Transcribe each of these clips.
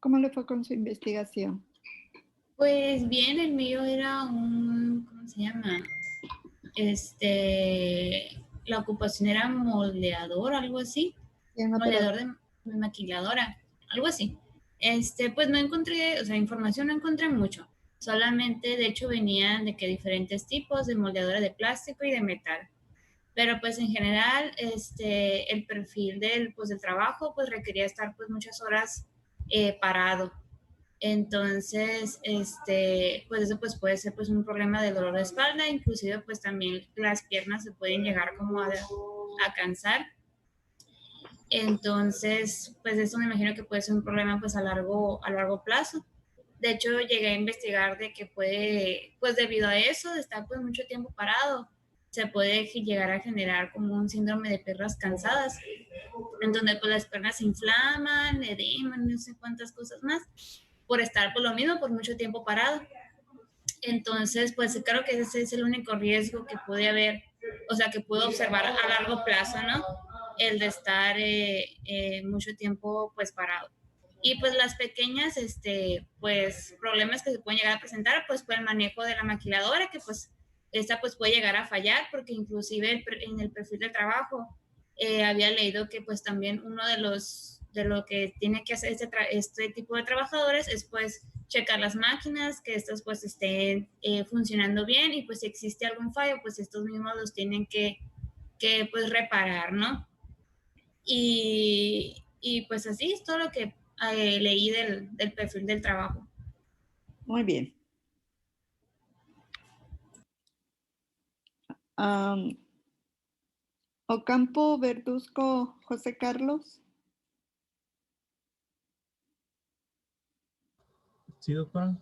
¿Cómo le fue con su investigación? Pues bien, el mío era ¿cómo se llama? La ocupación era moldeador, algo así. Bien, Moldeador de maquiladora, algo así. Pues no encontré, o sea, información no encontré mucho. Solamente, de hecho, venían de que diferentes tipos de moldeadora de plástico y de metal. Pero pues en general, el perfil del trabajo, pues requería estar pues muchas horas parado. Entonces, pues eso pues puede ser pues un problema de dolor de espalda, inclusive pues también las piernas se pueden llegar como a cansar. Entonces, pues eso me imagino que puede ser un problema pues a largo plazo. De hecho, llegué a investigar de que puede, pues debido a eso, de estar pues mucho tiempo parado, se puede llegar a generar como un síndrome de piernas cansadas, en donde pues las piernas se inflaman, edeman, no sé cuántas cosas más, por estar por lo mismo, por mucho tiempo parado. Entonces, pues creo que ese es el único riesgo que puede haber, o sea, que puedo observar a largo plazo, ¿no? El de estar mucho tiempo pues parado. Y pues las pequeñas, pues problemas que se pueden llegar a presentar, pues por el manejo de la maquiladora, que pues esta pues puede llegar a fallar, porque inclusive en el perfil de trabajo había leído que pues también uno de lo que tiene que hacer este tipo de trabajadores es pues checar las máquinas, que estas pues estén funcionando bien, y pues si existe algún fallo, pues estos mismos los tienen que pues reparar, ¿no? Y pues así es todo lo que leí del perfil del trabajo. Muy bien. Ocampo Verduzco José Carlos. Sí, doctora.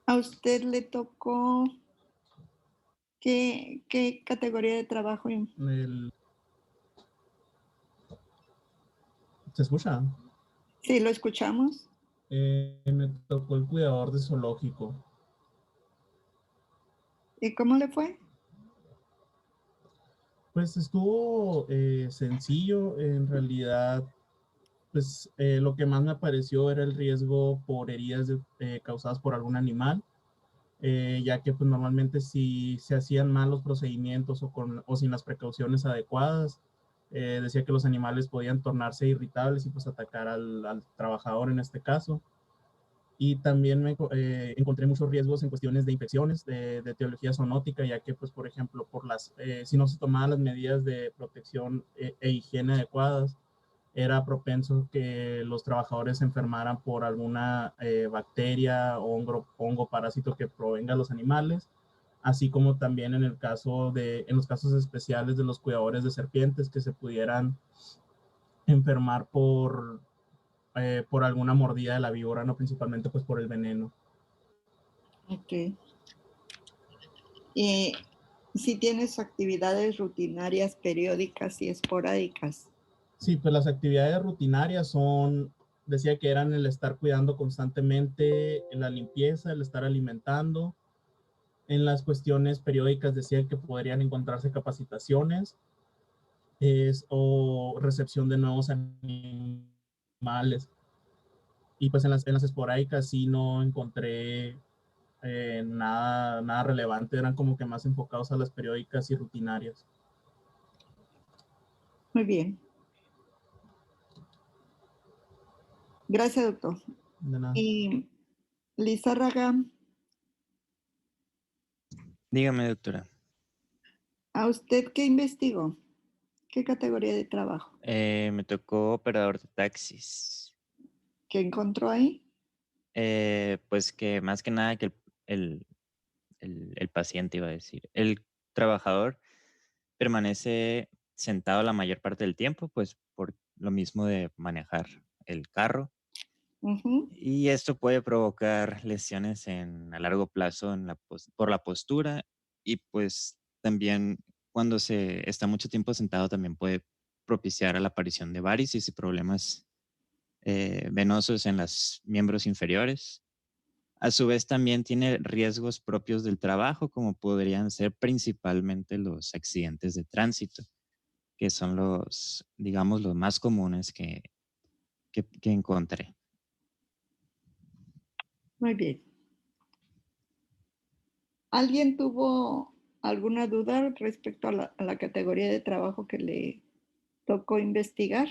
¿A usted le tocó qué categoría de trabajo? ¿Se escucha? Sí, lo escuchamos. Me tocó el cuidador de zoológico. ¿Y cómo le fue? Pues estuvo sencillo, en realidad. Pues lo que más me apareció era el riesgo por heridas causadas por algún animal, ya que pues normalmente si se hacían mal los procedimientos o sin las precauciones adecuadas, decía que los animales podían tornarse irritables y pues atacar al trabajador en este caso. Y también encontré muchos riesgos en cuestiones de infecciones, de etiología zoonótica, ya que, pues, por ejemplo, si no se tomaban las medidas de protección e higiene adecuadas, era propenso que los trabajadores se enfermaran por alguna bacteria o hongo parásito que provenga de los animales, así como también en los casos especiales de los cuidadores de serpientes, que se pudieran enfermar por alguna mordida de la víbora, no principalmente pues por el veneno. Ok. Y si tienes actividades rutinarias, periódicas y esporádicas. Sí, pues las actividades rutinarias decía que eran el estar cuidando constantemente, la limpieza, el estar alimentando. En las cuestiones periódicas decía que podrían encontrarse capacitaciones o recepción de nuevos animales. Y pues en las esporádicas sí no encontré nada relevante, eran como que más enfocados a las periódicas y rutinarias. Muy bien. Gracias, doctor. De nada. Y Lizárraga, Dígame, doctora. ¿a usted qué investigó? ¿Qué categoría de trabajo? Me tocó operador de taxis. ¿Qué encontró ahí? Pues que más que nada que el paciente, iba a decir, el trabajador permanece sentado la mayor parte del tiempo, pues por lo mismo de manejar el carro. Y esto puede provocar lesiones a largo plazo por la postura, y pues también cuando se está mucho tiempo sentado también puede propiciar a la aparición de varices y problemas venosos en los miembros inferiores. A su vez también tiene riesgos propios del trabajo, como podrían ser principalmente los accidentes de tránsito, que son digamos, los más comunes que encontré. Muy bien. ¿Alguien tuvo alguna duda respecto a la categoría de trabajo que le tocó investigar?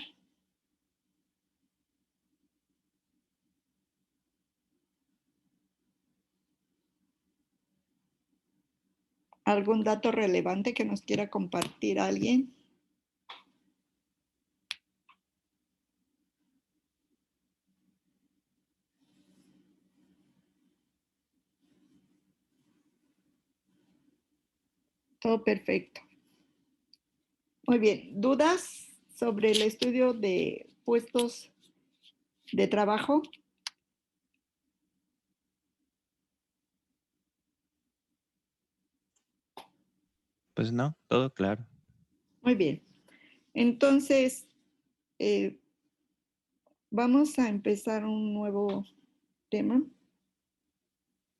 ¿Algún dato relevante que nos quiera compartir alguien? Todo perfecto. Muy bien. ¿Dudas sobre el estudio de puestos de trabajo? Pues no, todo claro. Muy bien. Entonces, vamos a empezar un nuevo tema.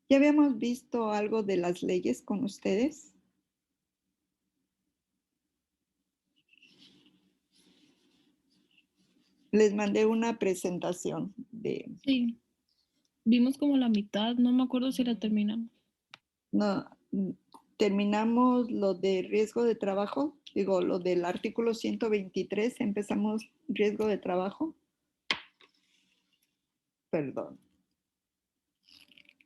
¿Ya habíamos visto algo de las leyes con ustedes? Les mandé una presentación de... Sí, vimos como la mitad, no me acuerdo si la terminamos. No, terminamos lo de riesgo de trabajo, digo, lo del artículo 123, empezamos riesgo de trabajo. Perdón.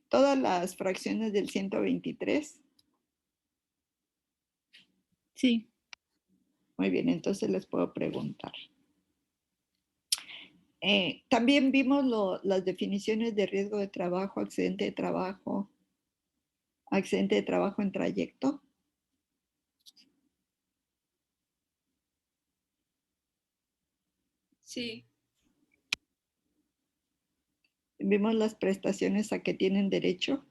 Todas las fracciones del 123. Sí, Muy bien, entonces les puedo preguntar. También vimos las definiciones de riesgo de trabajo, accidente de trabajo en trayecto. Sí. Vimos las prestaciones a que tienen derecho.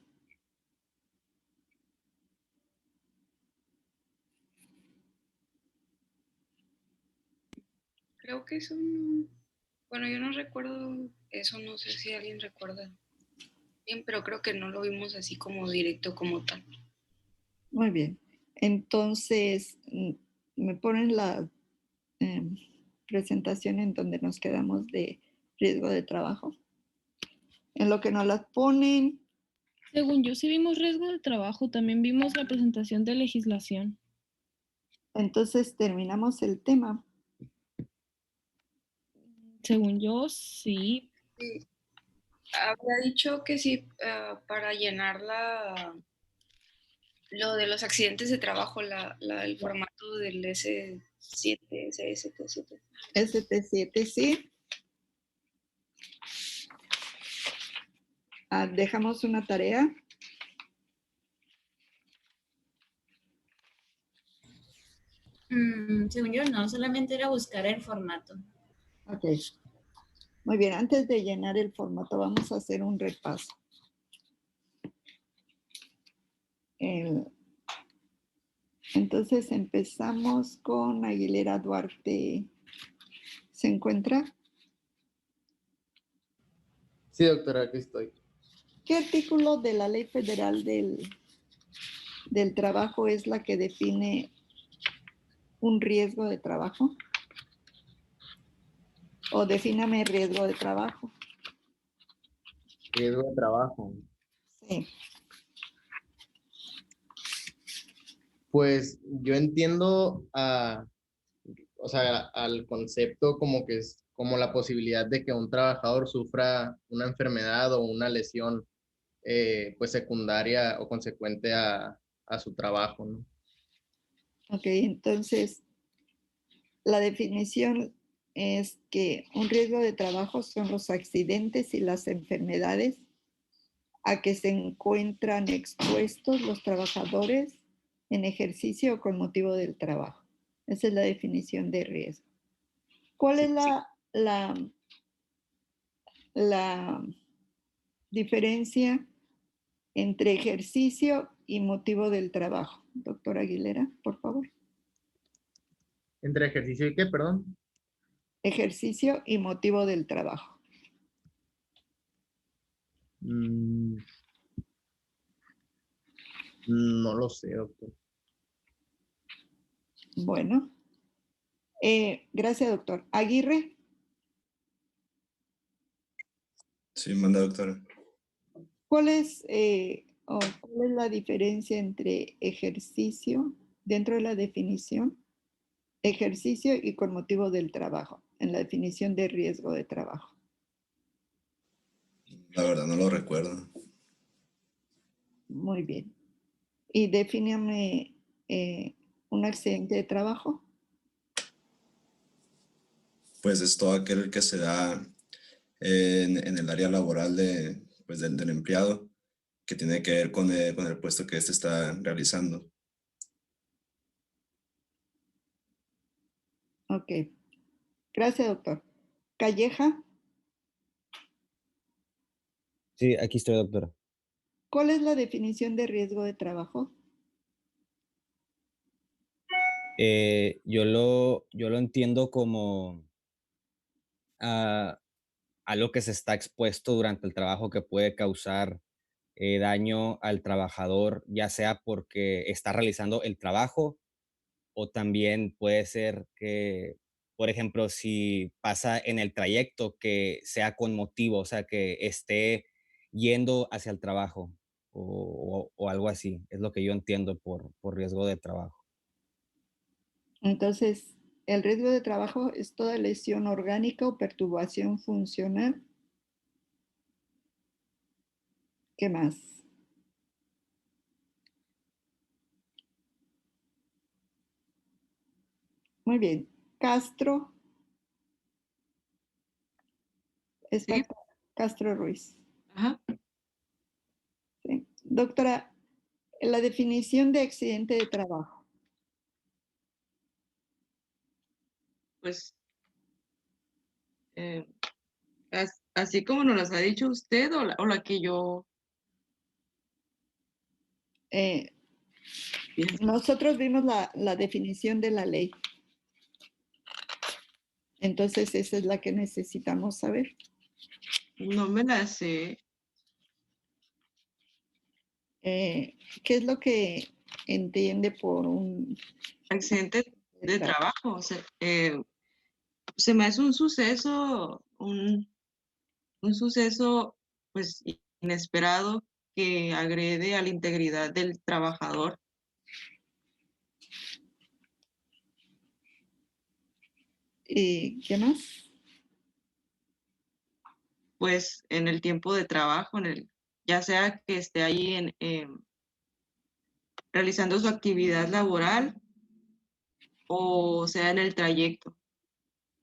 Creo que eso no, bueno, yo no recuerdo eso, no sé si alguien recuerda bien, pero creo que no lo vimos así como directo como tal. Muy bien. Entonces, me ponen la presentación en donde nos quedamos de riesgo de trabajo. En lo que nos las ponen, según yo sí vimos riesgo de trabajo, también vimos la presentación de legislación. entonces terminamos el tema. Según yo, sí. Sí. Había dicho que sí, para llenar lo de los accidentes de trabajo, el formato del S7, ST7. ST7, sí. Dejamos una tarea. Según yo, no, solamente era buscar el formato. Ok. Muy bien, antes de llenar el formato vamos a hacer un repaso. Entonces empezamos con Aguilera Duarte. ¿Se encuentra? Sí, doctora, aquí estoy. ¿Qué artículo de la Ley Federal del Trabajo es la que define un riesgo de trabajo? O defíname riesgo de trabajo. Riesgo de trabajo. Sí. Pues yo entiendo o sea, al concepto como que es como la posibilidad de que un trabajador sufra una enfermedad o una lesión pues secundaria o consecuente a su trabajo, ¿no? Ok, entonces la definición es que un riesgo de trabajo son los accidentes y las enfermedades a que se encuentran expuestos los trabajadores en ejercicio o con motivo del trabajo. Esa es la definición de riesgo. ¿Cuál es la diferencia entre ejercicio y motivo del trabajo? Doctora Aguilera, por favor. ¿Entre ejercicio y qué, perdón? Ejercicio y motivo del trabajo. No lo sé, doctor. Bueno, gracias, doctor. Aguirre. Sí, manda, doctora. ¿Cuál es la diferencia entre ejercicio, dentro de la definición, ejercicio y con motivo del trabajo, en la definición de riesgo de trabajo? La verdad no lo recuerdo. Muy bien. Y defíname un accidente de trabajo. Pues es todo aquel que se da en el área laboral pues del empleado, que tiene que ver con el puesto que éste está realizando. Ok. Gracias, doctor. Calleja, Sí, aquí estoy, doctora. ¿cuál es la definición de riesgo de trabajo? Yo lo entiendo como a lo que se está expuesto durante el trabajo que puede causar daño al trabajador, ya sea porque está realizando el trabajo o también puede ser que, por ejemplo, si pasa en el trayecto que sea con motivo, o sea, que esté yendo hacia el trabajo o algo así. Es lo que yo entiendo por riesgo de trabajo. Entonces, el riesgo de trabajo es toda lesión orgánica o perturbación funcional. ¿Qué más? Muy bien. Castro. Está Sí. Castro Ruiz. Ajá. Sí. Doctora, la definición de accidente de trabajo. Pues así como nos las ha dicho usted o la que yo... Bien. Nosotros vimos la definición de la ley. Entonces, esa es la que necesitamos saber. No me la sé. ¿Qué es lo que entiende por un Accidente de trabajo? O sea, se me hace un suceso, un suceso pues inesperado que agrede a la integridad del trabajador. ¿Y qué más? Pues en el tiempo de trabajo, ya sea que esté ahí realizando su actividad laboral o sea en el trayecto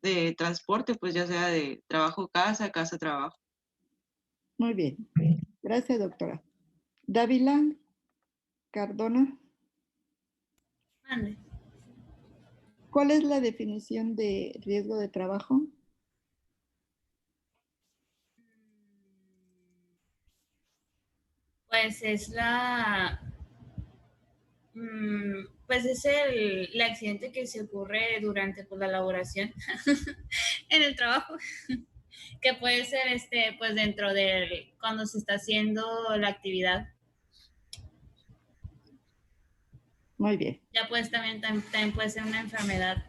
de transporte, pues ya sea de trabajo-casa, casa-trabajo. Muy bien. Gracias, doctora. Dávila Cardona. Mande. ¿Cuál es la definición de riesgo de trabajo? Pues es pues es el accidente que se ocurre durante pues, la elaboración en el trabajo, que puede ser pues dentro del, cuando se está haciendo la actividad. Muy bien. Ya pues también puede ser una enfermedad.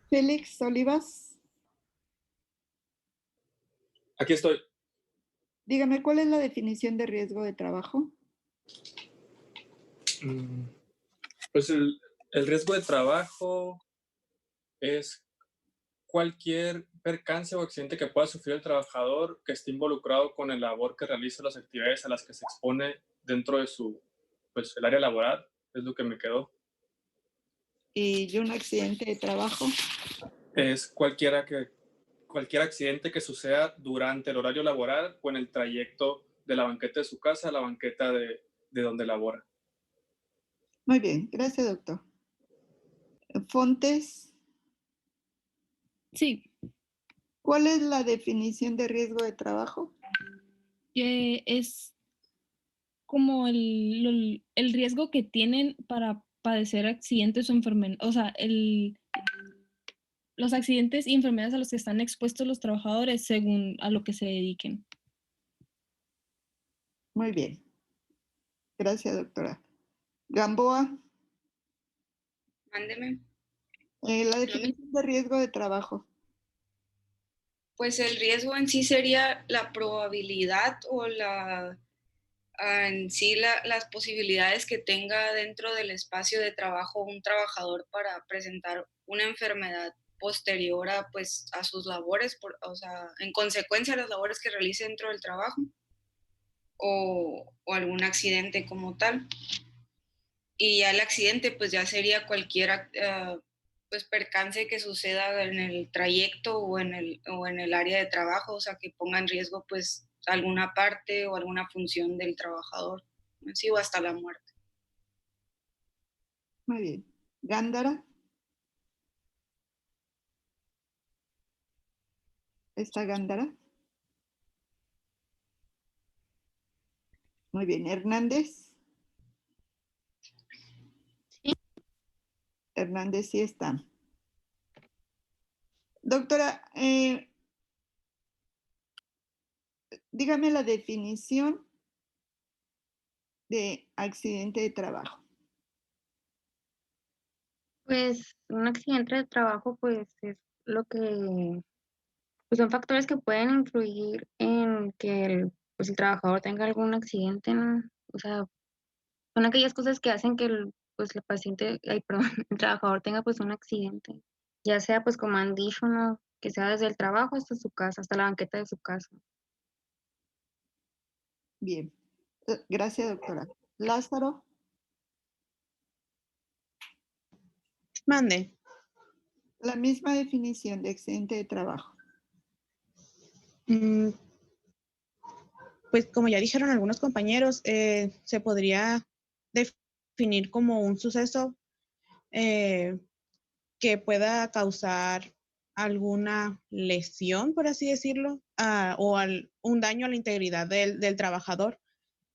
Félix Olivas. Aquí estoy. Dígame, ¿cuál es la definición de riesgo de trabajo? Pues el riesgo de trabajo es cualquier percance o accidente que pueda sufrir el trabajador que esté involucrado con el labor que realiza, las actividades a las que se expone dentro de pues el área laboral, es lo que me quedó. ¿Y un accidente de trabajo? Es cualquier accidente que suceda durante el horario laboral o en el trayecto de la banqueta de su casa a la banqueta de donde labora. Muy bien, gracias, doctor. Fontes. Sí. ¿Cuál es la definición de riesgo de trabajo? Es como el riesgo que tienen para padecer accidentes o enfermedades, o sea, los accidentes y enfermedades a los que están expuestos los trabajadores según a lo que se dediquen. Muy bien. Gracias, doctora. Gamboa. Mándeme. La definición de riesgo de trabajo. Pues el riesgo en sí sería la probabilidad o en sí las posibilidades que tenga dentro del espacio de trabajo un trabajador para presentar una enfermedad posterior a, pues, a sus labores, o sea, en consecuencia de las labores que realice dentro del trabajo o algún accidente como tal. Y ya el accidente pues ya sería cualquier pues percance que suceda en el trayecto o en el área de trabajo, o sea, que ponga en riesgo pues alguna parte o alguna función del trabajador, ¿sí? O hasta la muerte. Muy bien. Gándara. ¿Está Gándara? Muy bien. Hernández. Sí. Hernández sí está. Doctora, dígame la definición de accidente de trabajo. Pues un accidente de trabajo, pues es lo que, pues son factores que pueden influir en que pues el trabajador tenga algún accidente, ¿no? O sea, son aquellas cosas que hacen que pues el paciente, ay, perdón, el trabajador tenga pues un accidente, ya sea pues como han dicho, ¿no? Que sea desde el trabajo hasta su casa, hasta la banqueta de su casa. Bien. Gracias, doctora. Lázaro. Mande. La misma definición de accidente de trabajo. Pues como ya dijeron algunos compañeros, se podría definir como un suceso que pueda causar alguna lesión, por así decirlo, o un daño a la integridad del trabajador.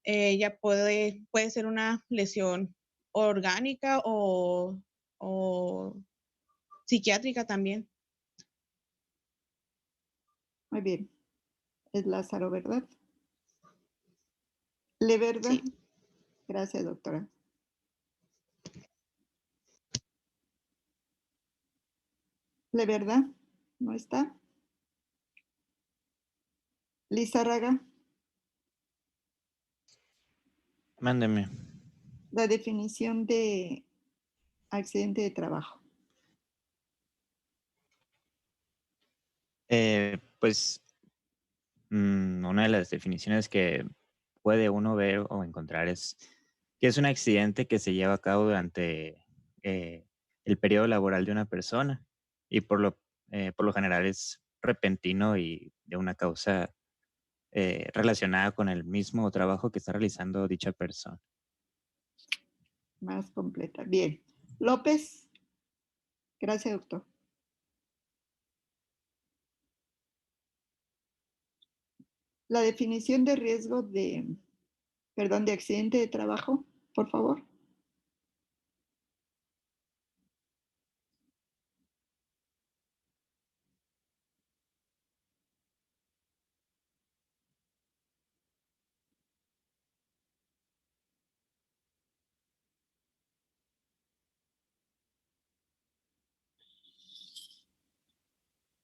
Ya puede ser una lesión orgánica o psiquiátrica también. Muy bien. Es Lázaro, ¿verdad? Leverda. Sí. Gracias, doctora. Leverda, ¿no está? Lizárraga. Mándeme. La definición de accidente de trabajo. Pues una de las definiciones que puede uno ver o encontrar es que es un accidente que se lleva a cabo durante el periodo laboral de una persona y por lo general es repentino y de una causa relacionada con el mismo trabajo que está realizando dicha persona. Más completa. Bien. López. Gracias, doctor. La definición de riesgo de accidente de trabajo, por favor.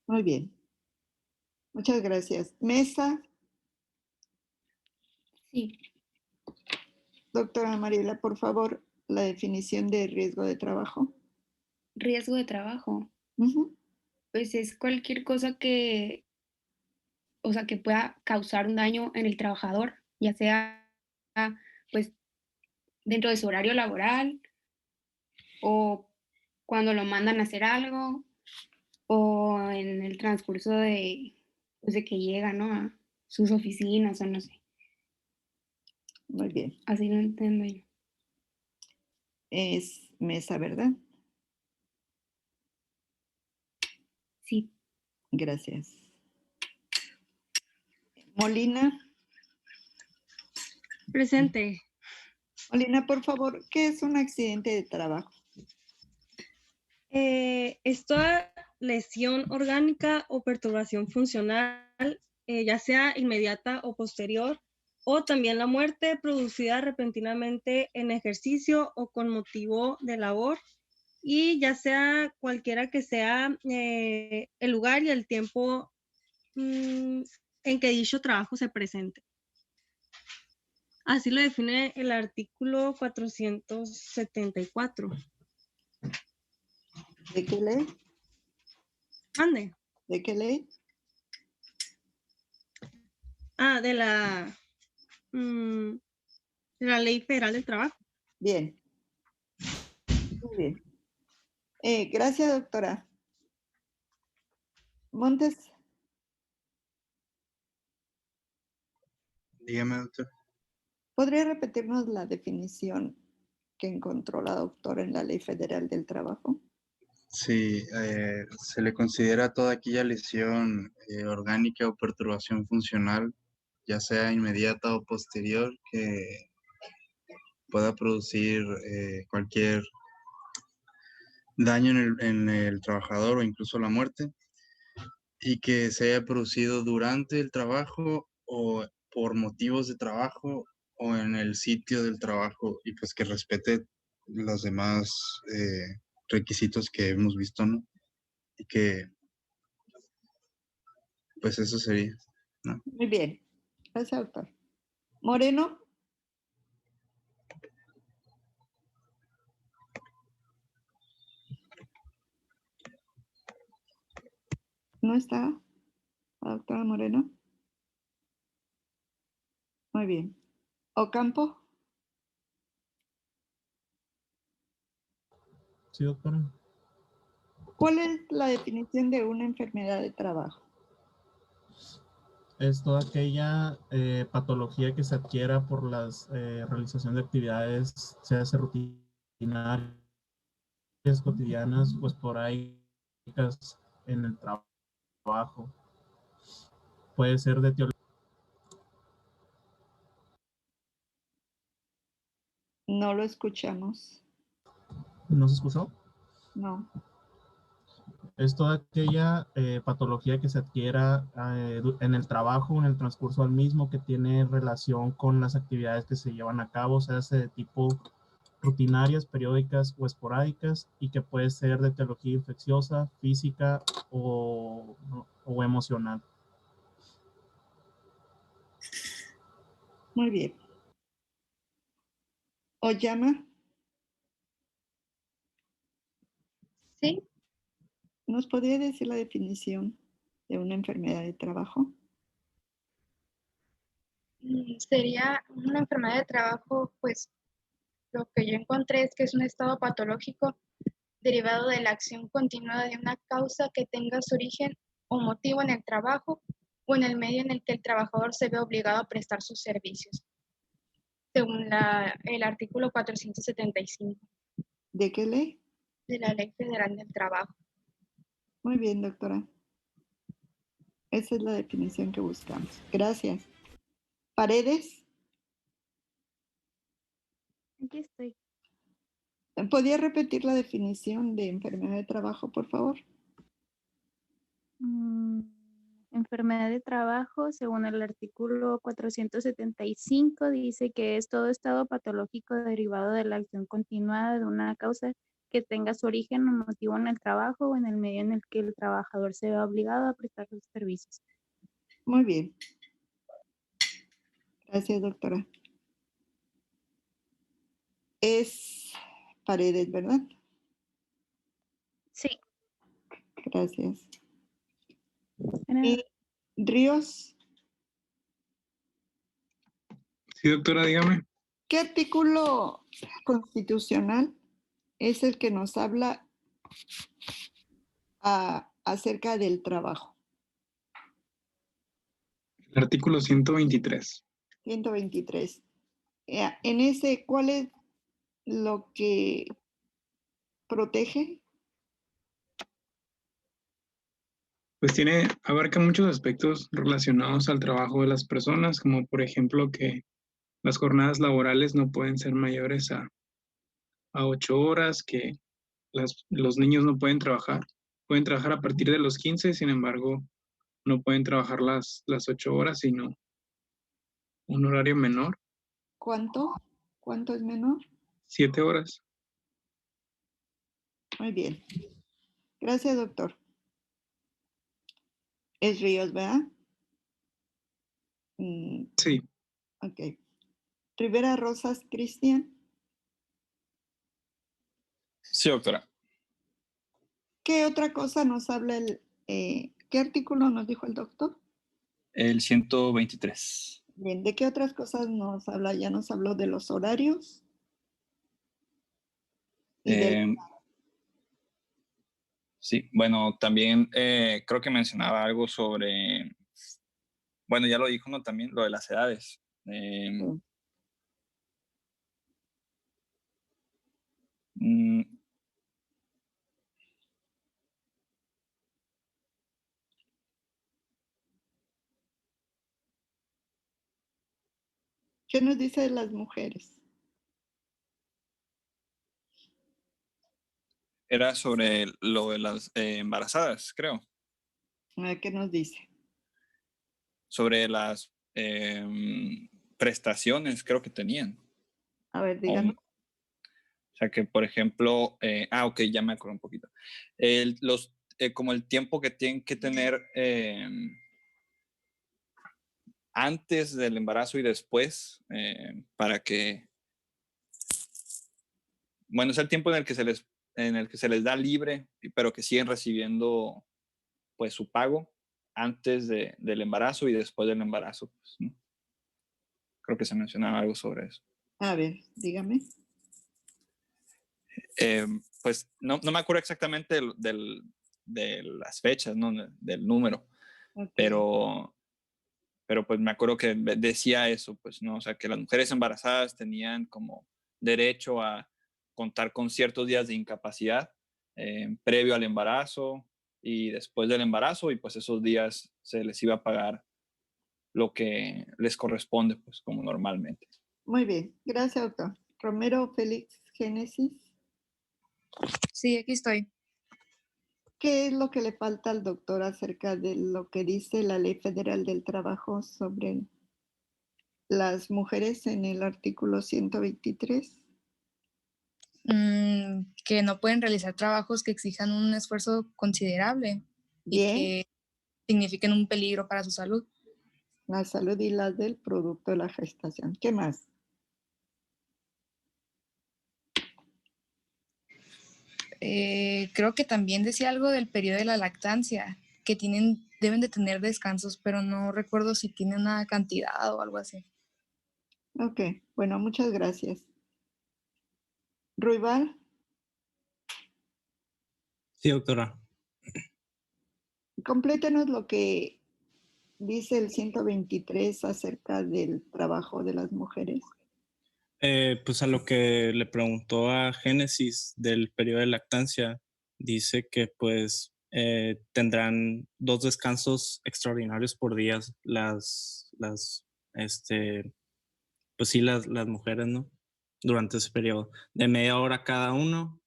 Muy bien. Muchas gracias. Mesa. Sí. Doctora Mariela, por favor, la definición de riesgo de trabajo. Riesgo de trabajo. Pues es cualquier cosa que, o sea, que pueda causar un daño en el trabajador, ya sea pues dentro de su horario laboral o cuando lo mandan a hacer algo o en el transcurso de, pues de que llega, ¿no? A sus oficinas o no sé. Muy bien. Así lo entiendo yo. Es Mesa, ¿verdad? Sí. Gracias. Molina. Presente. Molina, por favor, ¿qué es un accidente de trabajo? Es toda lesión orgánica o perturbación funcional, ya sea inmediata o posterior, o también la muerte producida repentinamente en ejercicio o con motivo de labor, y ya sea cualquiera que sea el lugar y el tiempo en que dicho trabajo se presente. Así lo define el artículo 474. ¿De qué ley? ¿Ande? ¿De qué ley? De la Ley Federal del Trabajo. Bien. Muy bien. Gracias, doctora. Montes. Dígame, doctor. ¿Podría repetirnos la definición que encontró la doctora en la Ley Federal del Trabajo? Sí, se le considera toda aquella lesión orgánica o perturbación funcional, ya sea inmediata o posterior, que pueda producir cualquier daño en el trabajador o incluso la muerte, y que se haya producido durante el trabajo o por motivos de trabajo o en el sitio del trabajo, y pues que respete los demás requisitos que hemos visto, ¿no? Y que pues eso sería, ¿no? Muy bien. Gracias, doctor. Moreno. ¿No está la doctora Moreno? Muy bien. ¿Ocampo? Sí, doctora. ¿Cuál es la definición de una enfermedad de trabajo? Es toda aquella patología que se adquiera por la realización de actividades, sea rutinarias, cotidianas o esporádicas en el trabajo. Puede ser de etiología. No lo escuchamos. ¿No se escuchó? No. Es toda aquella patología que se adquiera en el trabajo, en el transcurso al mismo, que tiene relación con las actividades que se llevan a cabo, sea de tipo rutinarias, periódicas o esporádicas, y que puede ser de etiología infecciosa, física o emocional. Muy bien. ¿Oyama? Sí. ¿Nos podría decir la definición de una enfermedad de trabajo? Sería una enfermedad de trabajo, pues lo que yo encontré es que es un estado patológico derivado de la acción continua de una causa que tenga su origen o motivo en el trabajo o en el medio en el que el trabajador se ve obligado a prestar sus servicios, según el artículo 475. ¿De qué ley? De la Ley Federal del Trabajo. Muy bien, doctora. Esa es la definición que buscamos. Gracias. ¿Paredes? Aquí estoy. ¿Podría repetir la definición de enfermedad de trabajo, por favor? Enfermedad de trabajo, según el artículo 475, dice que es todo estado patológico derivado de la acción continuada de una causa que tenga su origen o motivo en el trabajo o en el medio en el que el trabajador se vea obligado a prestar sus servicios. Muy bien. Gracias, doctora. Es Paredes, ¿verdad? Sí. Gracias. ¿Y Ríos? Sí, doctora, dígame. ¿Qué artículo constitucional es el que nos habla acerca del trabajo? El artículo 123. 123. En ese, ¿cuál es lo que protege? Pues abarca muchos aspectos relacionados al trabajo de las personas, como por ejemplo que las jornadas laborales no pueden ser mayores a 8 horas, que los niños no pueden trabajar a partir de los 15, sin embargo, no pueden trabajar las 8 horas, sino un horario menor. ¿Cuánto? ¿Cuánto es menor? 7 horas. Muy bien. Gracias, doctor. Es Ríos, ¿verdad? Sí. Ok. Rivera Rosas, Cristian. Sí, doctora. ¿Qué otra cosa nos habla qué artículo nos dijo el doctor? El 123. Bien, ¿de qué otras cosas nos habla? Ya nos habló de los horarios. Sí, bueno, también creo que mencionaba algo sobre, bueno, ya lo dijo, ¿no? También lo de las edades. ¿Qué nos dice de las mujeres? Era sobre lo de las embarazadas, creo. ¿Qué nos dice? Sobre las prestaciones, creo que tenían. A ver, díganos. O sea que, por ejemplo, ok, ya me acuerdo un poquito. Como el tiempo que tienen que tener antes del embarazo y después, para que, bueno, es el tiempo en el que se les da libre, pero que siguen recibiendo pues su pago antes del embarazo y después del embarazo. Pues, ¿no? Creo que se mencionaba algo sobre eso. A ver, dígame. Pues no me acuerdo exactamente de las fechas, ¿no? Del número, okay. pero pues me acuerdo que decía eso, pues, ¿no? O sea, que las mujeres embarazadas tenían como derecho a contar con ciertos días de incapacidad previo al embarazo y después del embarazo, y pues esos días se les iba a pagar lo que les corresponde, pues, como normalmente. Muy bien, gracias, doctor. Romero Félix Génesis. Sí, aquí estoy. ¿Qué es lo que le falta al doctor acerca de lo que dice la Ley Federal del Trabajo sobre las mujeres en el artículo 123? Que no pueden realizar trabajos que exijan un esfuerzo considerable y que signifiquen un peligro para su salud. La salud y la del producto de la gestación. ¿Qué más? Creo que también decía algo del periodo de la lactancia, que deben de tener descansos, pero no recuerdo si tiene una cantidad o algo así. Ok, bueno, muchas gracias. Ruibal. Sí, doctora. Complétenos lo que dice el 123 acerca del trabajo de las mujeres. Pues a lo que le preguntó a Génesis del periodo de lactancia, dice que pues tendrán 2 descansos extraordinarios por día pues sí, las mujeres, ¿no? Durante ese periodo, de media hora cada uno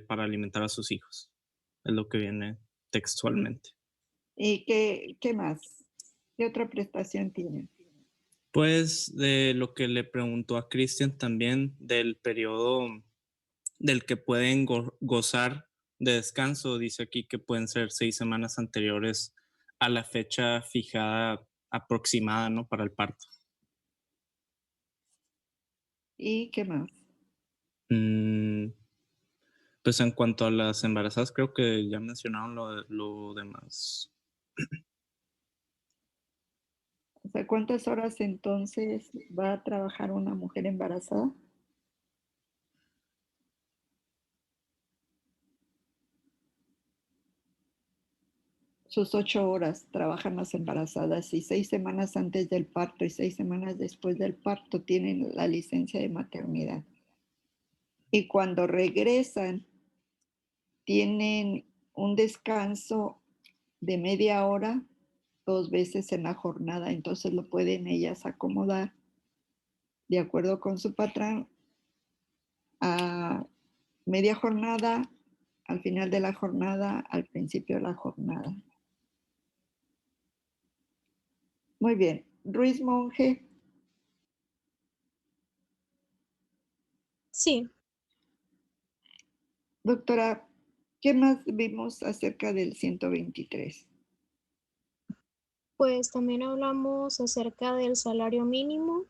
para alimentar a sus hijos. Es lo que viene textualmente. ¿Y qué más? ¿Qué otra prestación tienen? Pues de lo que le preguntó a Cristian también, del periodo del que pueden gozar de descanso, dice aquí que pueden ser 6 semanas anteriores a la fecha fijada aproximada, ¿no? Para el parto. ¿Y qué más? Pues en cuanto a las embarazadas, creo que ya mencionaron lo demás. O sea, ¿cuántas horas entonces va a trabajar una mujer embarazada? Sus 8 horas trabajan las embarazadas y 6 semanas antes del parto y 6 semanas después del parto tienen la licencia de maternidad. Y cuando regresan, tienen un descanso de media hora 2 veces en la jornada, entonces lo pueden ellas acomodar de acuerdo con su patrón a media jornada, al final de la jornada, al principio de la jornada. Muy bien. Ruiz Monge. Sí. Doctora, ¿qué más vimos acerca del 123? Pues también hablamos acerca del salario mínimo.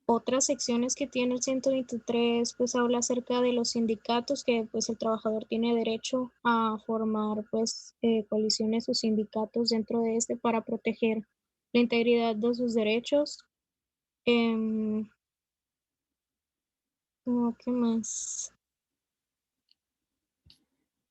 Otras secciones que tiene el 123, pues habla acerca de los sindicatos, que pues el trabajador tiene derecho a formar pues coaliciones o sindicatos dentro de este para proteger la integridad de sus derechos. ¿Qué más?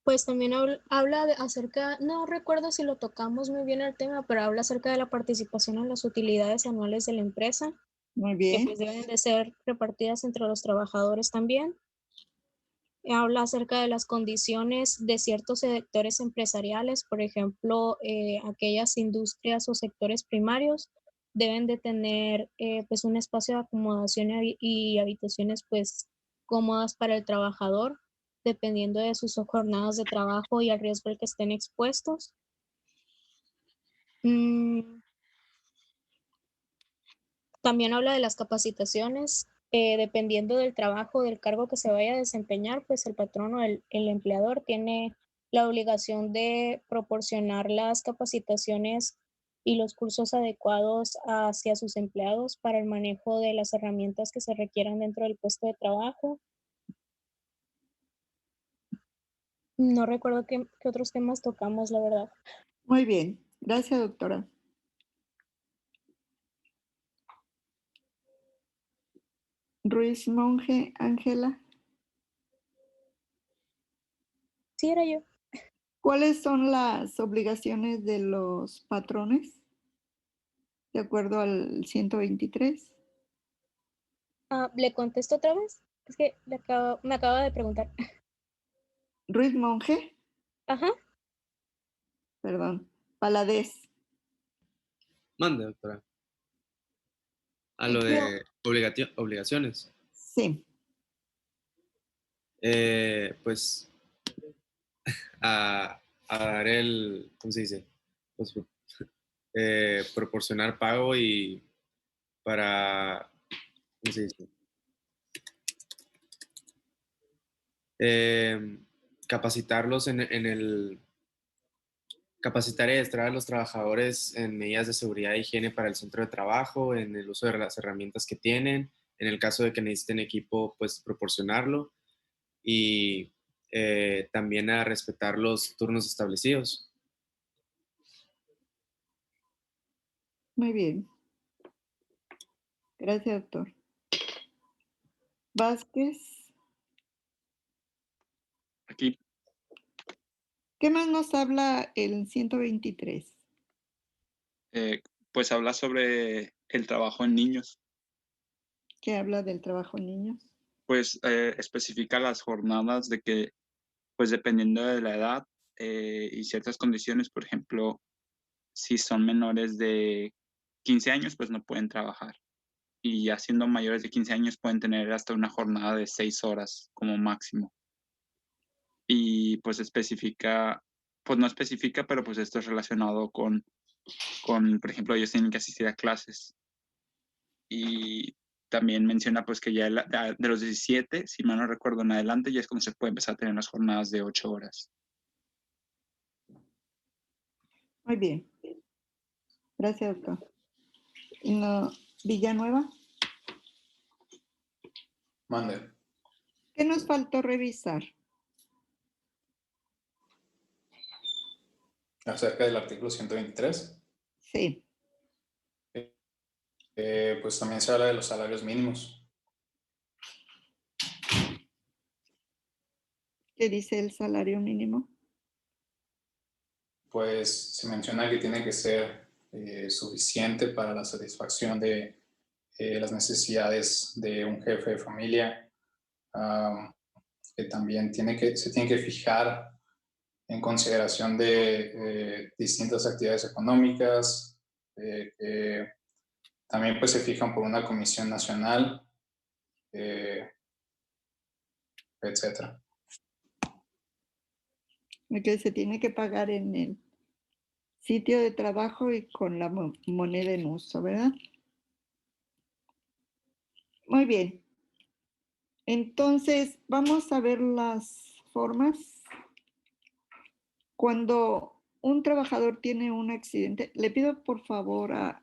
Pues también habla acerca, no recuerdo si lo tocamos muy bien el tema, pero habla acerca de la participación en las utilidades anuales de la empresa. Muy Que bien. pues deben de ser repartidas entre los trabajadores también. Habla acerca de las condiciones de ciertos sectores empresariales, por ejemplo, aquellas industrias o sectores primarios deben de tener pues un espacio de acomodación y habitaciones pues cómodas para el trabajador, dependiendo de sus jornadas de trabajo y al riesgo al que estén expuestos. También habla de las capacitaciones, dependiendo del trabajo, del cargo que se vaya a desempeñar, pues el patrón o el empleador tiene la obligación de proporcionar las capacitaciones y los cursos adecuados hacia sus empleados para el manejo de las herramientas que se requieran dentro del puesto de trabajo. No recuerdo qué otros temas tocamos, la verdad. Muy bien. Gracias, doctora. Ruiz Monge, Ángela. Sí, era yo. ¿Cuáles son las obligaciones de los patrones? De acuerdo al 123. ¿Le contesto otra vez? Es que me acaba de preguntar. Ruiz Monge. Ajá. Perdón. Paladés. Mande, doctora. A lo de obligaciones. Sí. Pues a dar el, ¿cómo se dice? Pues, proporcionar pago y para, ¿cómo se dice? Capacitarlos capacitar y adiestrar a los trabajadores en medidas de seguridad e higiene para el centro de trabajo, en el uso de las herramientas que tienen, en el caso de que necesiten equipo, pues proporcionarlo y también a respetar los turnos establecidos. Muy bien. Gracias, doctor. Vázquez. Aquí. ¿Qué más nos habla el 123? Pues habla sobre el trabajo en niños. ¿Qué habla del trabajo en niños? Pues especifica las jornadas de que, pues dependiendo de la edad y ciertas condiciones, por ejemplo, si son menores de 15 años, pues no pueden trabajar. Y ya siendo mayores de 15 años pueden tener hasta una jornada de 6 horas como máximo. Y pues especifica, pues no especifica, pero pues esto es relacionado con, por ejemplo, ellos tienen que asistir a clases. Y también menciona pues que ya de los 17, si mal no recuerdo en adelante, ya es cuando se puede empezar a tener las jornadas de 8 horas. Muy bien. Gracias, doctor. Villanueva. Mande. ¿Qué nos faltó revisar? Acerca del artículo 123. Sí. Pues también se habla de los salarios mínimos. ¿Qué dice el salario mínimo? Pues se menciona que tiene que ser suficiente para la satisfacción de las necesidades de un jefe de familia, que también se tiene que fijar en consideración de distintas actividades económicas, que también pues se fijan por una comisión nacional, etcétera. Que se tiene que pagar en el sitio de trabajo y con la moneda en uso, ¿verdad? Muy bien. Entonces, vamos a ver las formas. Cuando un trabajador tiene un accidente, le pido por favor a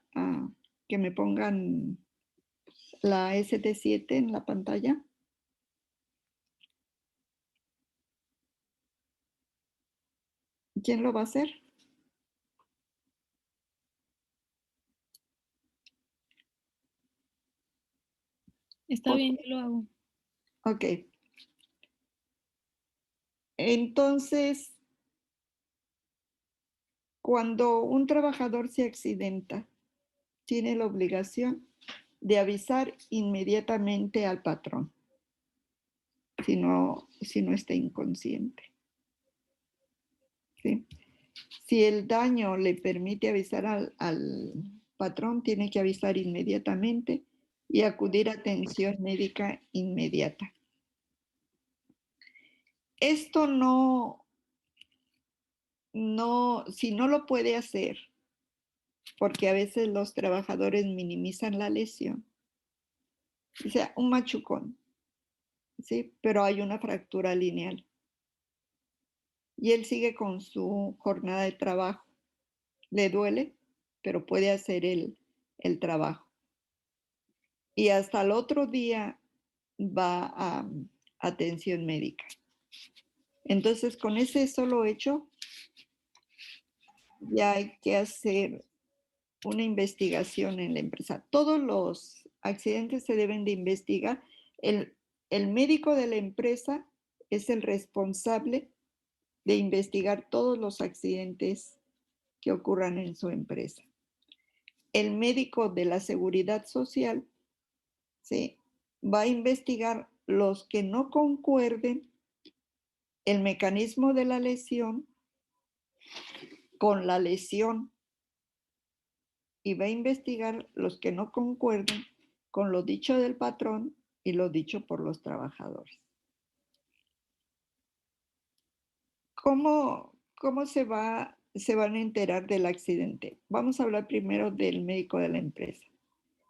que me pongan la ST7 en la pantalla. ¿Quién lo va a hacer? Está bien que lo hago. Ok. Entonces, cuando un trabajador se accidenta, tiene la obligación de avisar inmediatamente al patrón, si no está inconsciente. ¿Sí? Si el daño le permite avisar al patrón, tiene que avisar inmediatamente y acudir a atención médica inmediata. Esto si no lo puede hacer, porque a veces los trabajadores minimizan la lesión, o sea, un machucón, ¿sí? Pero hay una fractura lineal. Y él sigue con su jornada de trabajo. Le duele, pero puede hacer el trabajo. Y hasta el otro día va a atención médica. Entonces, con ese solo hecho, ya hay que hacer una investigación en la empresa. Todos los accidentes se deben de investigar. El médico de la empresa es el responsable de investigar todos los accidentes que ocurran en su empresa. El médico de la seguridad social, ¿sí?, va a investigar los que no concuerden el mecanismo de la lesión con la lesión y va a investigar los que no concuerden con lo dicho del patrón y lo dicho por los trabajadores. ¿Cómo se van a enterar del accidente? Vamos a hablar primero del médico de la empresa.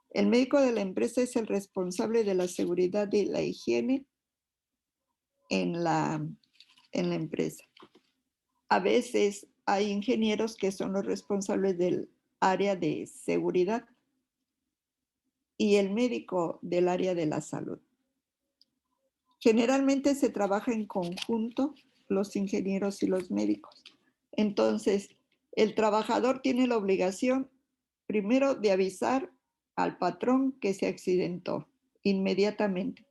El médico de la empresa es el responsable de la seguridad y la higiene en la empresa. A veces hay ingenieros que son los responsables del área de seguridad y el médico del área de la salud. Generalmente se trabaja en conjunto los ingenieros y los médicos. Entonces, el trabajador tiene la obligación primero de avisar al patrón que se accidentó inmediatamente.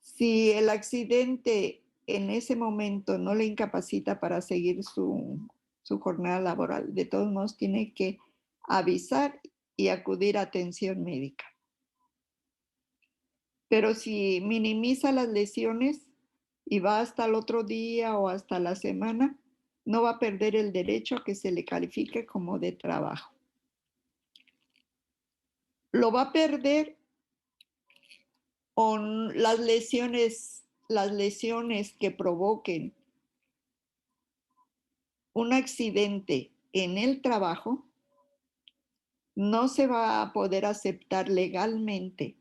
Si el accidente en ese momento no le incapacita para seguir su jornada laboral, de todos modos tiene que avisar y acudir a atención médica. Pero si minimiza las lesiones y va hasta el otro día o hasta la semana, no va a perder el derecho a que se le califique como de trabajo. Lo va a perder con las lesiones que provoquen un accidente en el trabajo, no se va a poder aceptar legalmente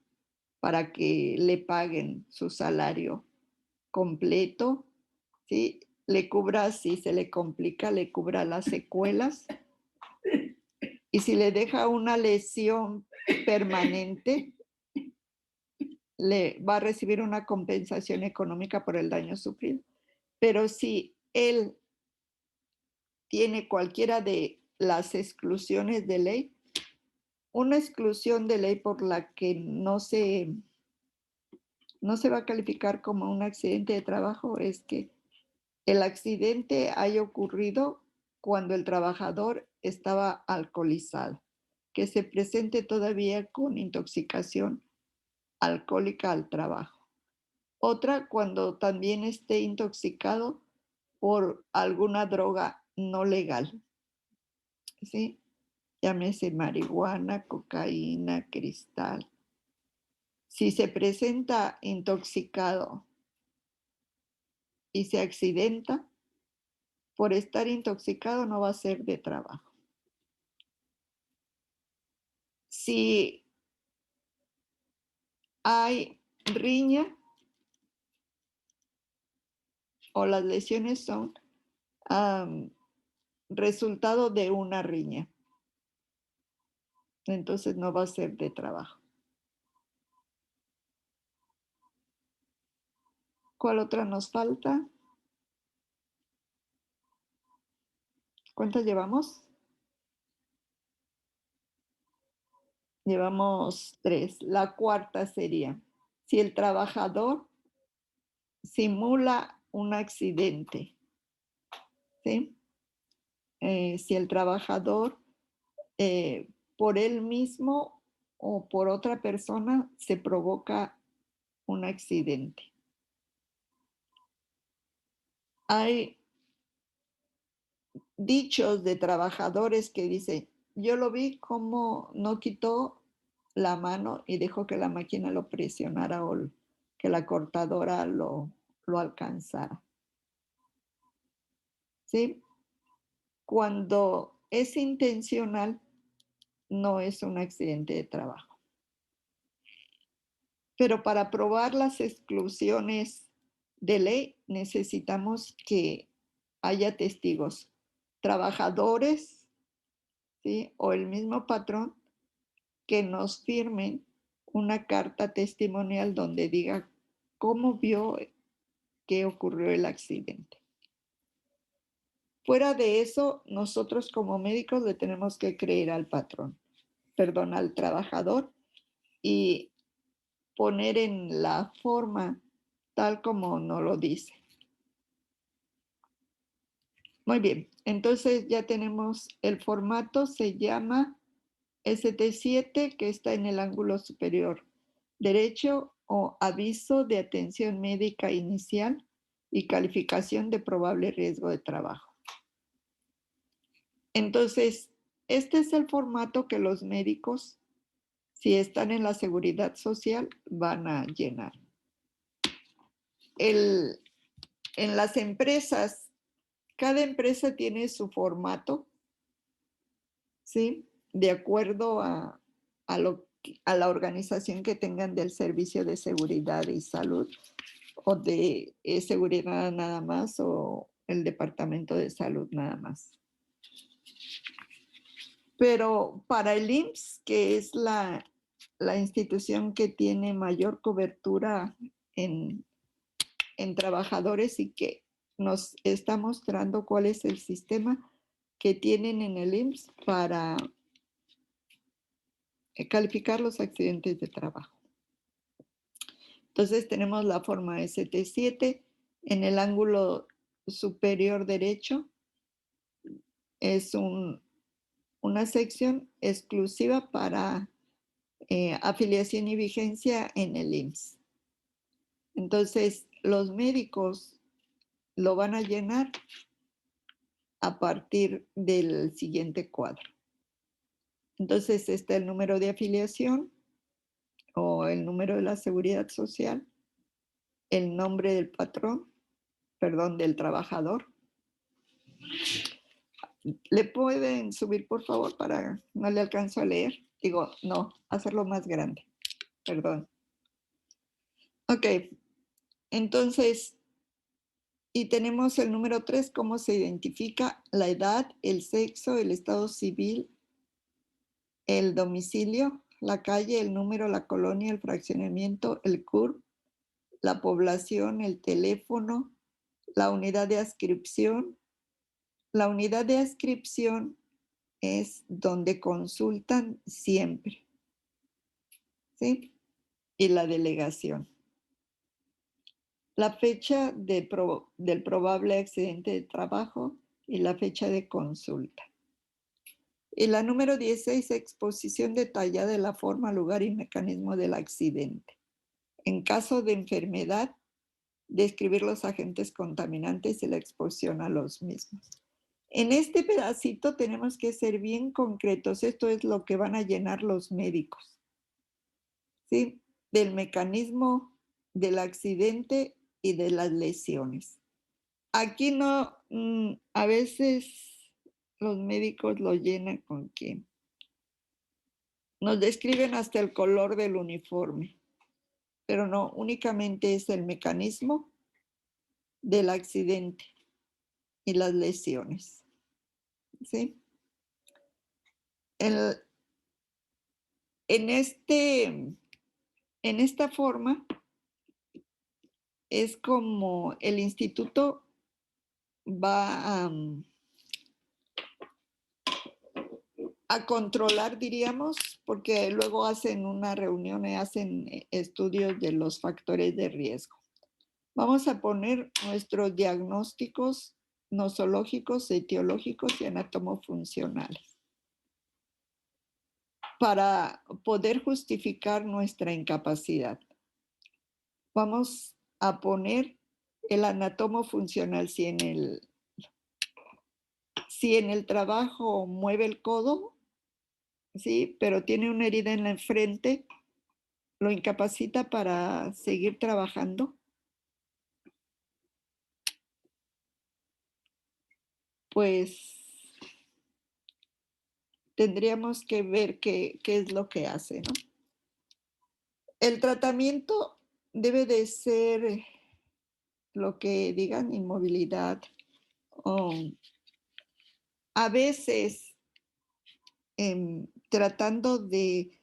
para que le paguen su salario completo, ¿sí? Le cubra, si se le complica, le cubra las secuelas. Y si le deja una lesión permanente, le va a recibir una compensación económica por el daño sufrido. Pero si él tiene cualquiera de las exclusiones de ley, una exclusión de ley por la que no se va a calificar como un accidente de trabajo es que el accidente haya ocurrido cuando el trabajador estaba alcoholizado, que se presente todavía con intoxicación alcohólica al trabajo. Otra, cuando también esté intoxicado por alguna droga no legal, ¿sí? Llámese marihuana, cocaína, cristal. Si se presenta intoxicado y se accidenta, por estar intoxicado no va a ser de trabajo. Si hay riña o las lesiones son resultado de una riña. Entonces no va a ser de trabajo. ¿Cuál otra nos falta? ¿Cuántas llevamos? Llevamos 3. La cuarta sería, si el trabajador simula un accidente, ¿sí? Si el trabajador por él mismo o por otra persona se provoca un accidente. Hay dichos de trabajadores que dicen, yo lo vi como no quitó la mano y dejó que la máquina lo presionara o que la cortadora lo alcanzara. ¿Sí? Cuando es intencional, no es un accidente de trabajo. Pero para probar las exclusiones de ley, necesitamos que haya testigos, trabajadores, ¿sí? O el mismo patrón, que nos firmen una carta testimonial donde diga cómo vio que ocurrió el accidente. Fuera de eso, nosotros como médicos le tenemos que creer al patrón, perdón, al trabajador y poner en la forma tal como nos lo dice. Muy bien, entonces ya tenemos el formato, se llama ST7, que está en el ángulo superior derecho, o aviso de atención médica inicial y calificación de probable riesgo de trabajo. Entonces, este es el formato que los médicos, si están en la seguridad social, van a llenar. En las empresas, cada empresa tiene su formato, ¿sí? De acuerdo a la organización que tengan del Servicio de Seguridad y Salud o de seguridad nada más o el Departamento de Salud nada más. Pero para el IMSS, que es la institución que tiene mayor cobertura en trabajadores y que nos está mostrando cuál es el sistema que tienen en el IMSS para calificar los accidentes de trabajo. Entonces tenemos la forma ST7 en el ángulo superior derecho. Es una sección exclusiva para afiliación y vigencia en el IMSS. Entonces los médicos lo van a llenar a partir del siguiente cuadro. Entonces está el número de afiliación o el número de la seguridad social, el nombre del patrón, perdón, del trabajador. ¿Le pueden subir, por favor, para no le alcanzo a leer? Digo, no, hacerlo más grande. Perdón. Ok, entonces, y tenemos el número 3, cómo se identifica la edad, el sexo, el estado civil, el domicilio, la calle, el número, la colonia, el fraccionamiento, el CURP, la población, el teléfono, la unidad de adscripción. La unidad de adscripción es donde consultan siempre, ¿sí? Y la delegación. La fecha del probable accidente de trabajo y la fecha de consulta. Y la número 16, exposición detallada de la forma, lugar y mecanismo del accidente. En caso de enfermedad, describir los agentes contaminantes y la exposición a los mismos. En este pedacito tenemos que ser bien concretos. Esto es lo que van a llenar los médicos, ¿sí? Del mecanismo del accidente y de las lesiones. Aquí no, a veces los médicos lo llenan con que nos describen hasta el color del uniforme, pero no, únicamente es el mecanismo del accidente y las lesiones. ¿sí? En esta forma es como el instituto va a controlar, diríamos, porque luego hacen una reunión y hacen estudios de los factores de riesgo. Vamos a poner nuestros diagnósticos nosológicos, etiológicos y anatomofuncionales para poder justificar nuestra incapacidad. Vamos a poner el anatomofuncional si en el trabajo mueve el codo, ¿sí? Pero tiene una herida en la frente, lo incapacita para seguir trabajando. Pues tendríamos que ver qué es lo que hace, ¿no? El tratamiento debe de ser lo que digan, inmovilidad. A veces, tratando de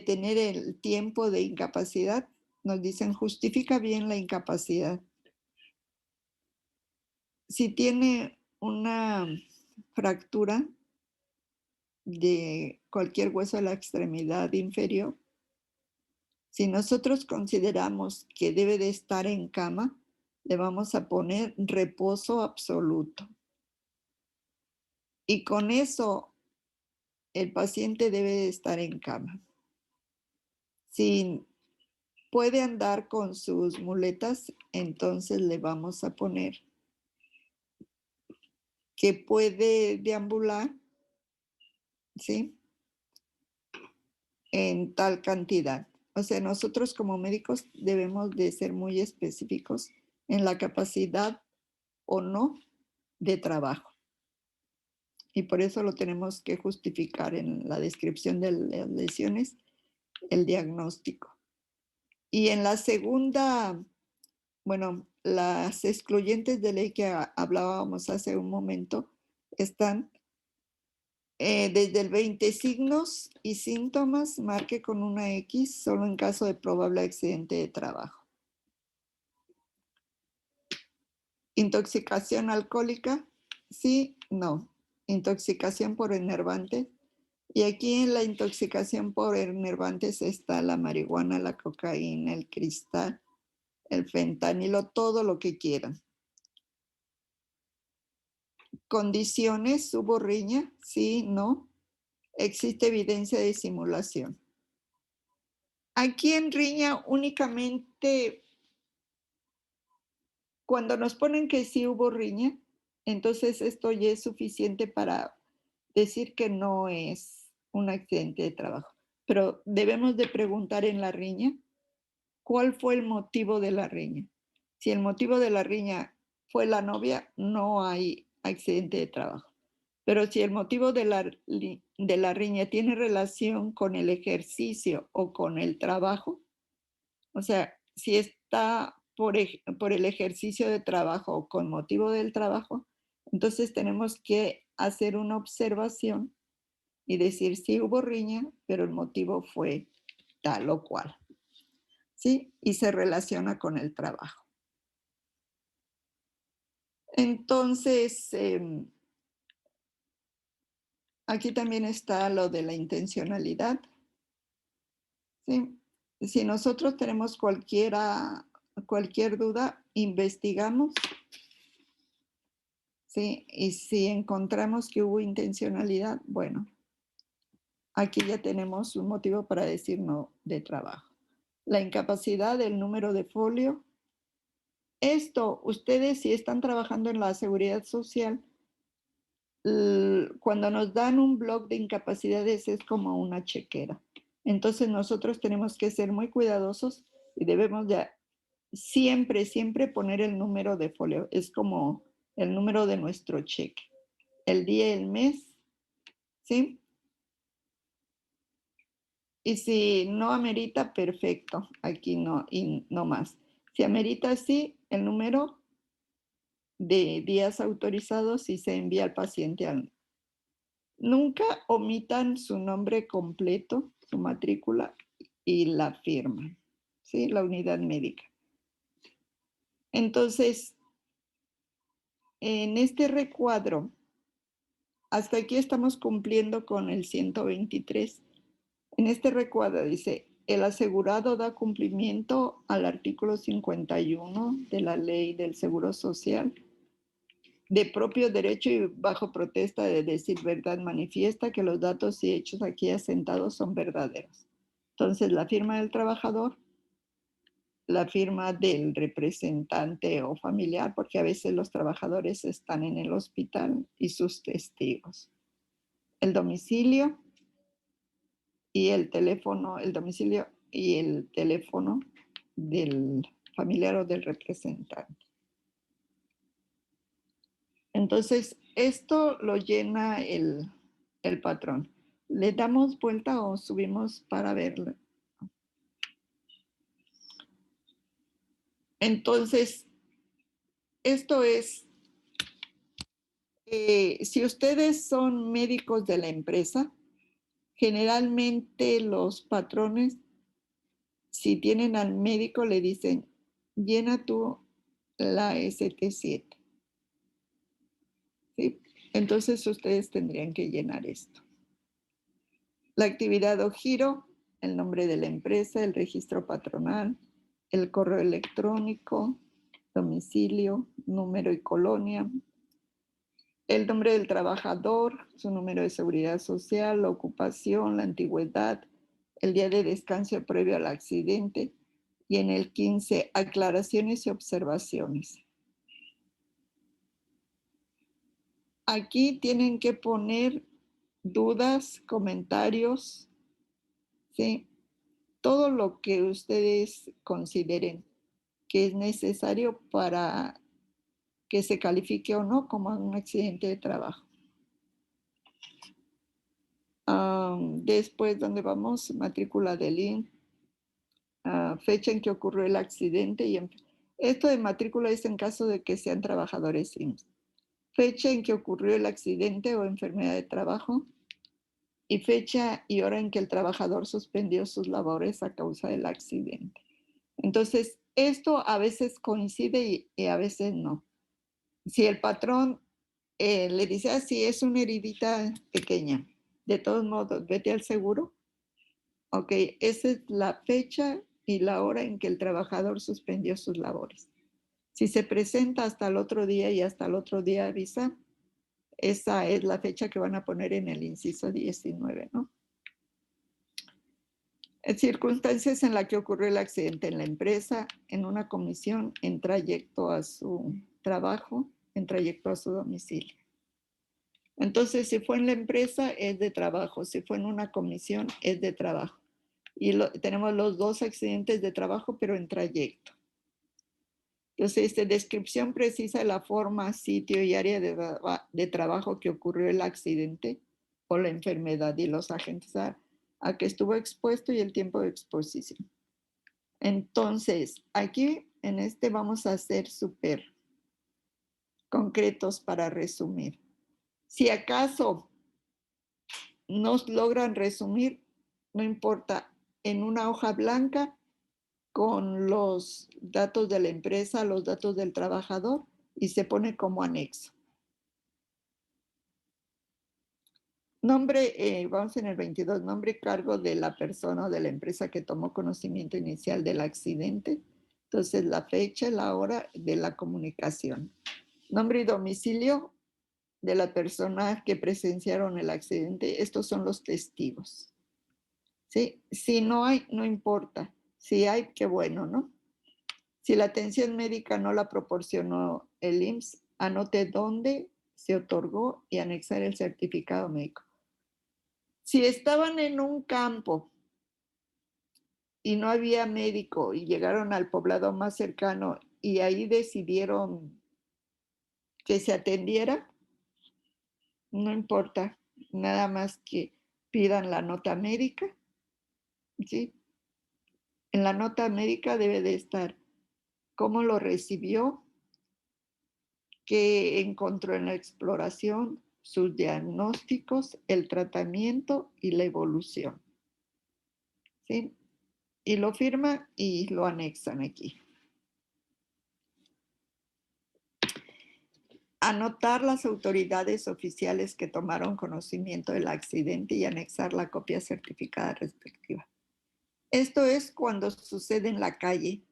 tener el tiempo de incapacidad, nos dicen justifica bien la incapacidad. Si tiene una fractura de cualquier hueso de la extremidad inferior, si nosotros consideramos que debe de estar en cama, le vamos a poner reposo absoluto. Y con eso, el paciente debe de estar en cama. Si puede andar con sus muletas, entonces le vamos a poner que puede deambular, ¿sí? En tal cantidad. O sea, nosotros como médicos debemos de ser muy específicos en la capacidad o no de trabajo. Y por eso lo tenemos que justificar en la descripción de las lesiones, el diagnóstico. Y en la segunda, bueno, las excluyentes de ley que hablábamos hace un momento están desde el 20 signos y síntomas, marque con una X solo en caso de probable accidente de trabajo. Intoxicación alcohólica, sí, no. Intoxicación por enervantes. Y aquí en la intoxicación por enervantes está la marihuana, la cocaína, el cristal, el fentanilo, todo lo que quieran. Condiciones, ¿hubo riña? Sí, no. Existe evidencia de simulación. Aquí en riña únicamente cuando nos ponen que sí hubo riña, entonces esto ya es suficiente para decir que no es un accidente de trabajo. Pero debemos de preguntar en la riña, ¿cuál fue el motivo de la riña? Si el motivo de la riña fue la novia, no hay accidente de trabajo. Pero si el motivo de la riña tiene relación con el ejercicio o con el trabajo, o sea, si está por el ejercicio de trabajo o con motivo del trabajo, entonces tenemos que hacer una observación y decir, sí hubo riña, pero el motivo fue tal o cual. ¿Sí? Y se relaciona con el trabajo. Entonces, aquí también está lo de la intencionalidad. ¿Sí? Si nosotros tenemos cualquier duda, investigamos. ¿Sí? Y si encontramos que hubo intencionalidad, bueno, aquí ya tenemos un motivo para decir no de trabajo. La incapacidad, el número de folio. Esto, ustedes si están trabajando en la seguridad social, cuando nos dan un bloc de incapacidades es como una chequera. Entonces nosotros tenemos que ser muy cuidadosos y debemos de siempre, siempre poner el número de folio. Es como el número de nuestro cheque. El día, el mes, ¿sí? Y si no amerita, perfecto. Aquí no, y no más. Si amerita, sí, el número de días autorizados y se envía al paciente Nunca omitan su nombre completo, su matrícula y la firma, ¿sí? La unidad médica. Entonces, en este recuadro, hasta aquí estamos cumpliendo con el 123. En este recuadro dice, el asegurado da cumplimiento al artículo 51 de la Ley del Seguro Social. De propio derecho y bajo protesta de decir verdad, manifiesta que los datos y hechos aquí asentados son verdaderos. Entonces, la firma del trabajador, la firma del representante o familiar, porque a veces los trabajadores están en el hospital, y sus testigos. El domicilio y el teléfono, el domicilio y el teléfono del familiar o del representante. Entonces, esto lo llena el patrón. ¿Le damos vuelta o subimos para verlo? Entonces, esto es, si ustedes son médicos de la empresa, generalmente los patrones, si tienen al médico, le dicen, llena tú la ST7. ¿Sí? Entonces, ustedes tendrían que llenar esto. La actividad o giro, el nombre de la empresa, el registro patronal, el correo electrónico, domicilio, número y colonia, el nombre del trabajador, su número de seguridad social, la ocupación, la antigüedad, el día de descanso previo al accidente, y en el 15, aclaraciones y observaciones. Aquí tienen que poner dudas, comentarios, ¿sí? Todo lo que ustedes consideren que es necesario para que se califique o no como un accidente de trabajo. Después, ¿dónde vamos? Matrícula del INS, fecha en que ocurrió el accidente. Esto de matrícula es en caso de que sean trabajadores IMSS. Fecha en que ocurrió el accidente o enfermedad de trabajo. Y fecha y hora en que el trabajador suspendió sus labores a causa del accidente. Entonces, esto a veces coincide y a veces no. Si el patrón le dice así, es una heridita pequeña, de todos modos, vete al seguro. Ok, esa es la fecha y la hora en que el trabajador suspendió sus labores. Si se presenta hasta el otro día y hasta el otro día avisa, esa es la fecha que van a poner en el inciso 19, ¿no? Circunstancias en las que ocurrió el accidente en la empresa, en una comisión, en trayecto a su trabajo, en trayecto a su domicilio. Entonces, si fue en la empresa, es de trabajo. Si fue en una comisión, es de trabajo. Y tenemos los dos accidentes de trabajo, pero en trayecto. Entonces, descripción precisa de la forma, sitio y área de trabajo que ocurrió el accidente o la enfermedad y los agentes a que estuvo expuesto y el tiempo de exposición. Entonces, aquí en vamos a ser súper concretos para resumir. Si acaso nos logran resumir, no importa, en una hoja blanca con los datos de la empresa, los datos del trabajador y se pone como anexo. Nombre, vamos en el 22, nombre y cargo de la persona o de la empresa que tomó conocimiento inicial del accidente. Entonces, la fecha, la hora de la comunicación. Nombre y domicilio de la persona que presenciaron el accidente. Estos son los testigos. ¿Sí? Si no hay, no importa. Si hay, qué bueno, ¿no? Si la atención médica no la proporcionó el IMSS, anote dónde se otorgó y anexar el certificado médico. Si estaban en un campo y no había médico y llegaron al poblado más cercano y ahí decidieron que se atendiera, no importa, nada más que pidan la nota médica, ¿sí? En la nota médica debe de estar cómo lo recibió, qué encontró en la exploración, sus diagnósticos, el tratamiento y la evolución. ¿Sí? Y lo firman y lo anexan aquí. Anotar las autoridades oficiales que tomaron conocimiento del accidente y anexar la copia certificada respectiva. Esto es cuando sucede en la calle,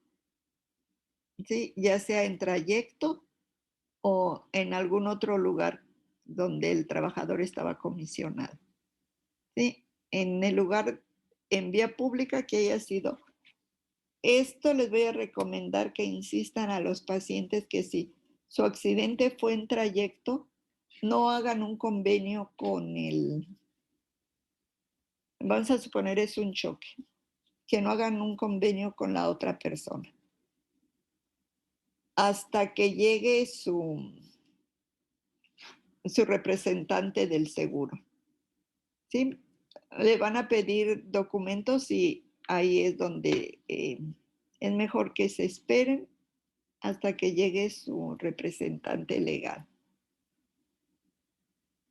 ¿sí? Ya sea en trayecto o en algún otro lugar donde el trabajador estaba comisionado. ¿Sí? En el lugar, en vía pública que haya sido. Esto les voy a recomendar que insistan a los pacientes que si su accidente fue en trayecto, no hagan un convenio con vamos a suponer es un choque, que no hagan un convenio con la otra persona hasta que llegue su representante del seguro. ¿Sí? Le van a pedir documentos y ahí es donde es mejor que se esperen hasta que llegue su representante legal.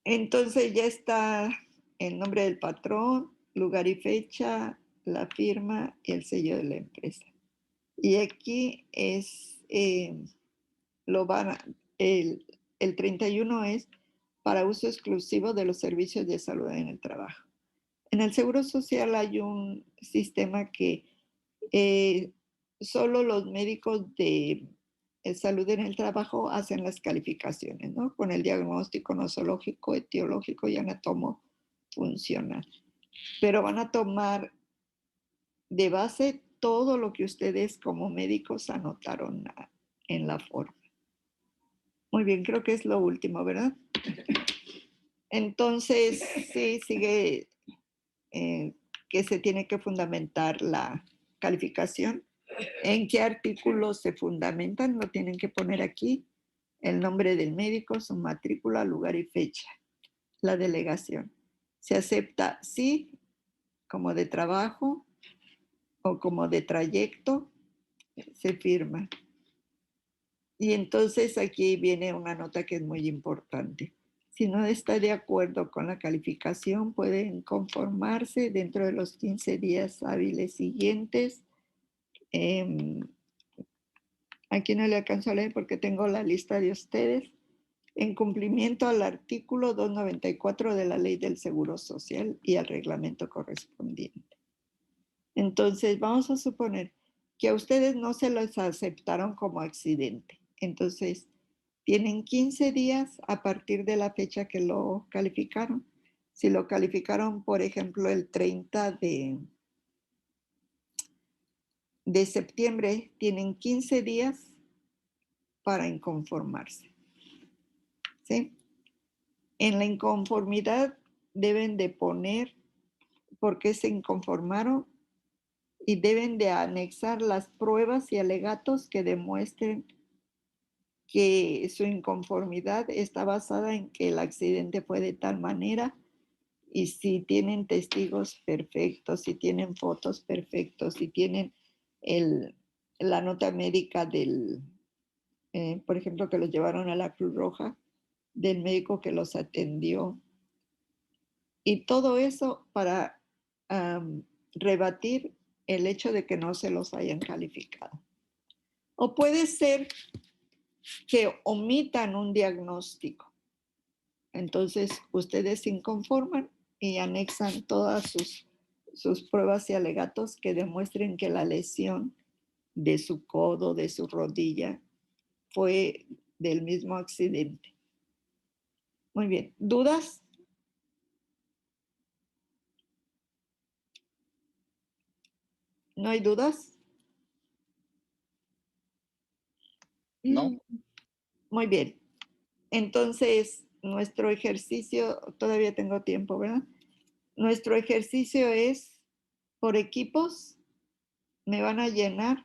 Entonces ya está el nombre del patrón, lugar y fecha, la firma y el sello de la empresa. Y aquí es, el 31 es para uso exclusivo de los servicios de salud en el trabajo. En el Seguro Social hay un sistema que solo los médicos de salud en el trabajo hacen las calificaciones, ¿no? Con el diagnóstico nosológico, etiológico y anatomo funcional. Pero van a tomar de base todo lo que ustedes como médicos anotaron en la forma. Muy bien, creo que es lo último, ¿verdad? Entonces, sí, sigue que se tiene que fundamentar la calificación. ¿En qué artículos se fundamentan? Lo tienen que poner aquí. El nombre del médico, su matrícula, lugar y fecha. La delegación. Se acepta sí como de trabajo o como de trayecto. Se firma. Y entonces aquí viene una nota que es muy importante. Si no está de acuerdo con la calificación, pueden conformarse dentro de los 15 días hábiles siguientes. Aquí no le alcanzo a leer porque tengo la lista de ustedes. En cumplimiento al artículo 294 de la Ley del Seguro Social y al reglamento correspondiente. Entonces, vamos a suponer que a ustedes no se les aceptaron como accidente. Entonces, tienen 15 días a partir de la fecha que lo calificaron. Si lo calificaron, por ejemplo, el 30 de septiembre, tienen 15 días para inconformarse. ¿Sí? En la inconformidad deben de poner por qué se inconformaron y deben de anexar las pruebas y alegatos que demuestren que su inconformidad está basada en que el accidente fue de tal manera y si tienen testigos perfectos, si tienen fotos perfectos, si tienen la nota médica del, por ejemplo, que los llevaron a la Cruz Roja, del médico que los atendió. Y todo eso para rebatir el hecho de que no se los hayan calificado. O puede ser que omitan un diagnóstico. Entonces, ustedes se inconforman y anexan todas sus pruebas y alegatos que demuestren que la lesión de su codo, de su rodilla, fue del mismo accidente. Muy bien. ¿Dudas? ¿No hay dudas? No. Muy bien. Entonces, nuestro ejercicio, todavía tengo tiempo, ¿verdad? Nuestro ejercicio es por equipos. Me van a llenar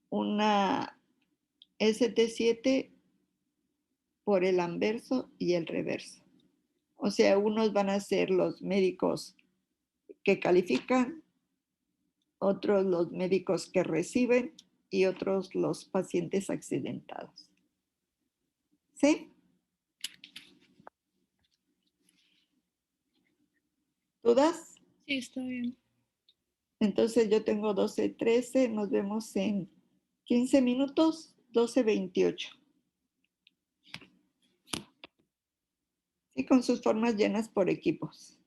una ST7 por el anverso y el reverso. O sea, unos van a ser los médicos que califican, otros los médicos que reciben y otros los pacientes accidentados. ¿Sí? ¿Dudas? Sí, está bien. Entonces yo tengo 12:13, nos vemos en 15 minutos, 12:28. Y con sus formas llenas por equipos.